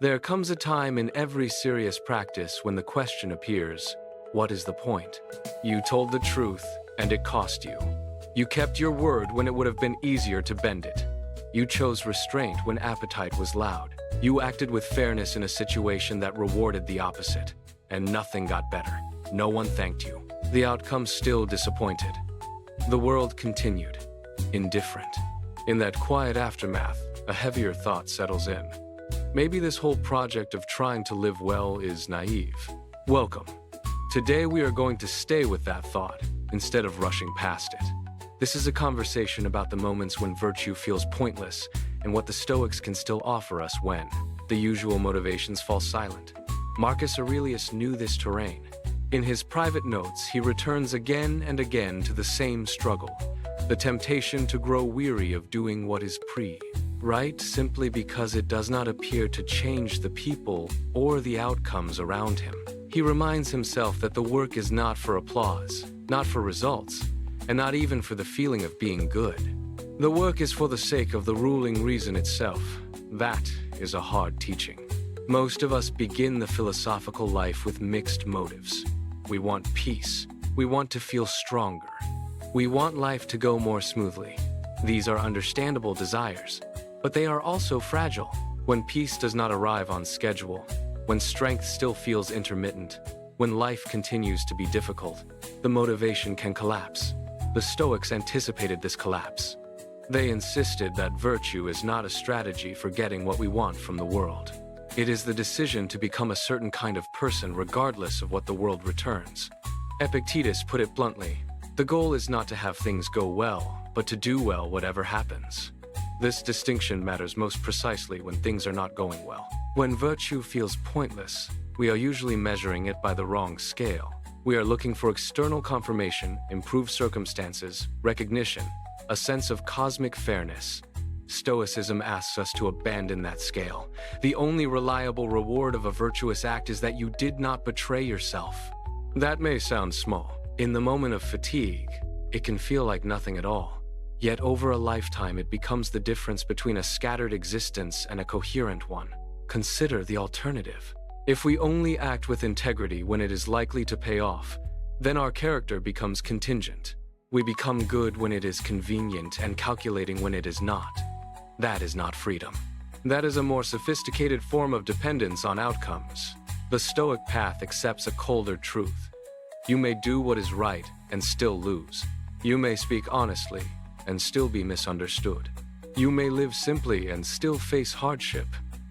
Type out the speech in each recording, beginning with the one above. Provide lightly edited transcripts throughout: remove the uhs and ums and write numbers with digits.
There comes a time in every serious practice when the question appears, what is the point? You told the truth, and it cost you. You kept your word when it would have been easier to bend it. You chose restraint when appetite was loud. You acted with fairness in a situation that rewarded the opposite, and nothing got better. No one thanked you. The outcome still disappointed. The world continued, indifferent. In that quiet aftermath, a heavier thought settles in. Maybe this whole project of trying to live well is naive. Welcome. Today we are going to stay with that thought, instead of rushing past it. This is a conversation about the moments when virtue feels pointless, and what the Stoics can still offer us when the usual motivations fall silent. Marcus Aurelius knew this terrain. In his private notes, he returns again and again to the same struggle, the temptation to grow weary of doing what is right simply because it does not appear to change the people or the outcomes around him. He reminds himself that the work is not for applause, not for results, and not even for the feeling of being good. The work is for the sake of the ruling reason itself. That is a hard teaching. Most of us begin the philosophical life with mixed motives. We want peace. We want to feel stronger. We want life to go more smoothly. These are understandable desires, but they are also fragile. When peace does not arrive on schedule, when strength still feels intermittent, when life continues to be difficult, the motivation can collapse. The Stoics anticipated this collapse. They insisted that virtue is not a strategy for getting what we want from the world. It is the decision to become a certain kind of person regardless of what the world returns. Epictetus put it bluntly, the goal is not to have things go well, but to do well whatever happens. This distinction matters most precisely when things are not going well. When virtue feels pointless, we are usually measuring it by the wrong scale. We are looking for external confirmation, improved circumstances, recognition, a sense of cosmic fairness. Stoicism asks us to abandon that scale. The only reliable reward of a virtuous act is that you did not betray yourself. That may sound small. In the moment of fatigue, it can feel like nothing at all. Yet over a lifetime, it becomes the difference between a scattered existence and a coherent one. Consider the alternative. If we only act with integrity when it is likely to pay off, then our character becomes contingent. We become good when it is convenient and calculating when it is not. That is not freedom. That is a more sophisticated form of dependence on outcomes. The Stoic path accepts a colder truth. You may do what is right and still lose. You may speak honestly and still be misunderstood. You may live simply and still face hardship.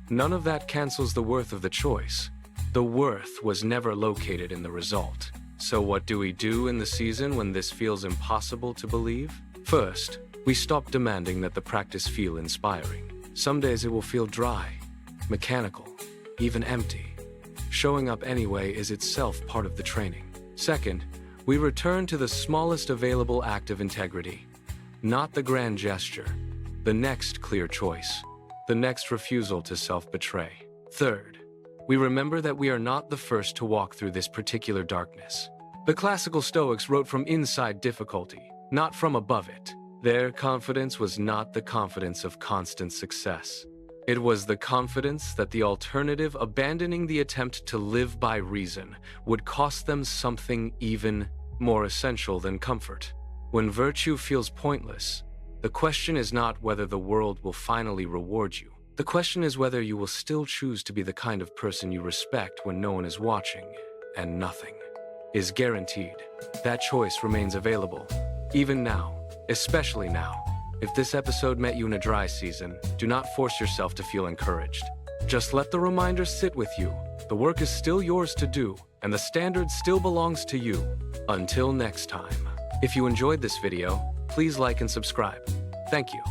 None of that cancels the worth of the choice. The worth was never located in the result. So what do we do in the season when this feels impossible to believe? First, we stop demanding that the practice feel inspiring. Some days it will feel dry, mechanical, even empty. Showing up anyway is itself part of the training. Second, we return to the smallest available act of integrity. Not the grand gesture, the next clear choice, the next refusal to self-betray. Third, we remember that we are not the first to walk through this particular darkness. The classical Stoics wrote from inside difficulty, not from above it. Their confidence was not the confidence of constant success. It was the confidence that the alternative, abandoning the attempt to live by reason, would cost them something even more essential than comfort. When virtue feels pointless, the question is not whether the world will finally reward you. The question is whether you will still choose to be the kind of person you respect when no one is watching, and nothing is guaranteed. That choice remains available, even now, especially now. If this episode met you in a dry season, do not force yourself to feel encouraged. Just let the reminder sit with you. The work is still yours to do, and the standard still belongs to you. Until next time. If you enjoyed this video, please like and subscribe. Thank you.